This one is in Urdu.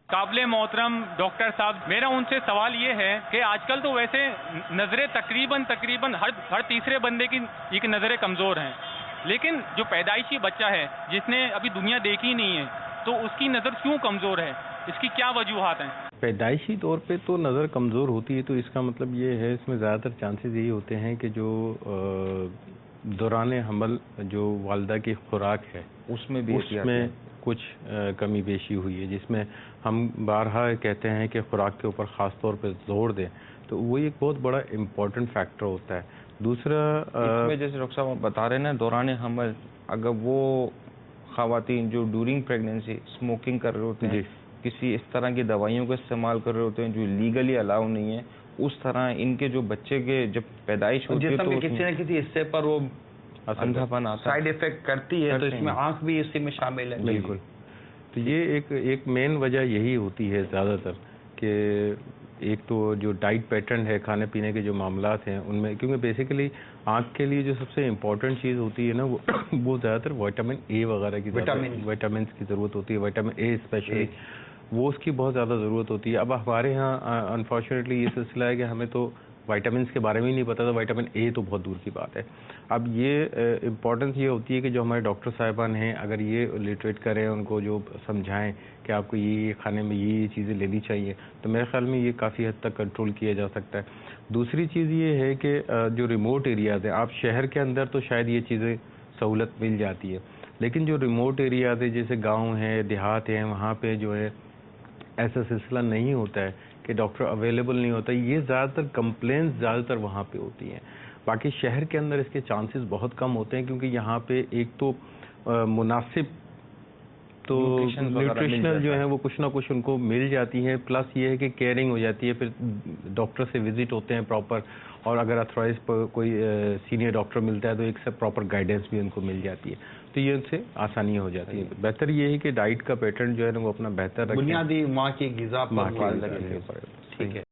قابل محترم ڈاکٹر صاحب، میرا ان سے سوال یہ ہے کہ آج کل تو ویسے نظریں تقریباً ہر تیسرے بندے کی ایک نظریں کمزور ہیں، لیکن جو پیدائشی بچہ ہے جس نے ابھی دنیا دیکھی نہیں ہے تو اس کی نظر کیوں کمزور ہے؟ اس کی کیا وجوہات ہیں؟ پیدائشی طور پہ تو نظر کمزور ہوتی ہے، تو اس کا مطلب یہ ہے، اس میں زیادہ تر چانسز یہی ہوتے ہیں کہ جو دوران حمل جو والدہ کی خوراک ہے اس میں کچھ کمی بیشی ہوئی ہے، جس میں ہم بارہا کہتے ہیں کہ خوراک کے اوپر خاص طور پہ زور دیں، تو وہ ایک بہت بڑا امپورٹنٹ فیکٹر ہوتا ہے۔ دوسرا اس میں جیسے ڈاکٹر صاحب بتا رہے ہیں نا، دوران حمل اگر وہ خواتین جو ڈیورنگ پریگنینسی اسموکنگ کر رہے ہوتے ہیں، کسی اس طرح کی دوائیوں کا استعمال کر رہے ہوتے ہیں جو لیگلی الاؤ نہیں ہے، اس طرح ان کے جو بچے کے جب پیدائش ہوتی ہے تو کسی نہ کسی حصے پر وہ اندھا پن آتا ہے، سائیڈ افیکٹ کرتی ہے، تو اس میں آنکھ بھی اسی میں شامل ہے۔ بالکل، تو یہ ایک مین وجہ یہی ہوتی ہے زیادہ تر، کہ ایک تو جو ڈائٹ پیٹرن ہے، کھانے پینے کے جو معاملات ہیں ان میں، کیونکہ بیسیکلی آنکھ کے لیے جو سب سے امپورٹنٹ چیز ہوتی ہے نا وہ زیادہ تر وائٹامن اے وغیرہ کی وائٹامنس کی ضرورت ہوتی ہے، وائٹامن اے اسپیشلی وہ اس کی بہت زیادہ ضرورت ہوتی ہے۔ اب ہمارے ہاں انفارچونیٹلی یہ سلسلہ ہے کہ ہمیں تو وائٹامنس کے بارے میں ہی نہیں پتا تھا، وائٹامن اے تو بہت دور کی بات ہے۔ اب یہ امپورٹنس یہ ہوتی ہے کہ جو ہمارے ڈاکٹر صاحبان ہیں اگر یہ لٹریٹ کریں، ان کو جو سمجھائیں کہ آپ کو یہ کھانے میں یہ چیزیں لینی چاہیے، تو میرے خیال میں یہ کافی حد تک کنٹرول کیا جا سکتا ہے۔ دوسری چیز یہ ہے کہ جو ریموٹ ایریاز ہیں، آپ شہر کے اندر تو شاید یہ چیزیں سہولت مل جاتی ہے، لیکن جو ریموٹ ایریاز ہیں جیسے گاؤں ہیں، دیہات ہیں، وہاں پہ جو ہے ایسا سلسلہ نہیں ہوتا ہے کہ ڈاکٹر اویلیبل نہیں ہوتا، یہ زیادہ تر کمپلینس زیادہ تر وہاں پہ ہوتی ہیں۔ باقی شہر کے اندر اس کے چانسز بہت کم ہوتے ہیں، کیونکہ یہاں پہ ایک تو مناسب تو نیوٹریشنل جو ہے وہ کچھ نہ کچھ ان کو مل جاتی ہے، پلس یہ ہے کہ کیئرنگ ہو جاتی ہے، پھر ڈاکٹر سے وزٹ ہوتے ہیں پراپر، اور اگر اتھرائز کوئی سینئر ڈاکٹر ملتا ہے تو ایک سے پراپر گائیڈنس بھی ان کو مل جاتی ہے، تو یہ ان سے آسانی ہو جاتی ہے۔ بہتر یہ ہے کہ ڈائٹ کا پیٹرن جو ہے نا وہ اپنا بہتر رکھیں، بنیادی ماں کی غذا پر ٹھیک ہے۔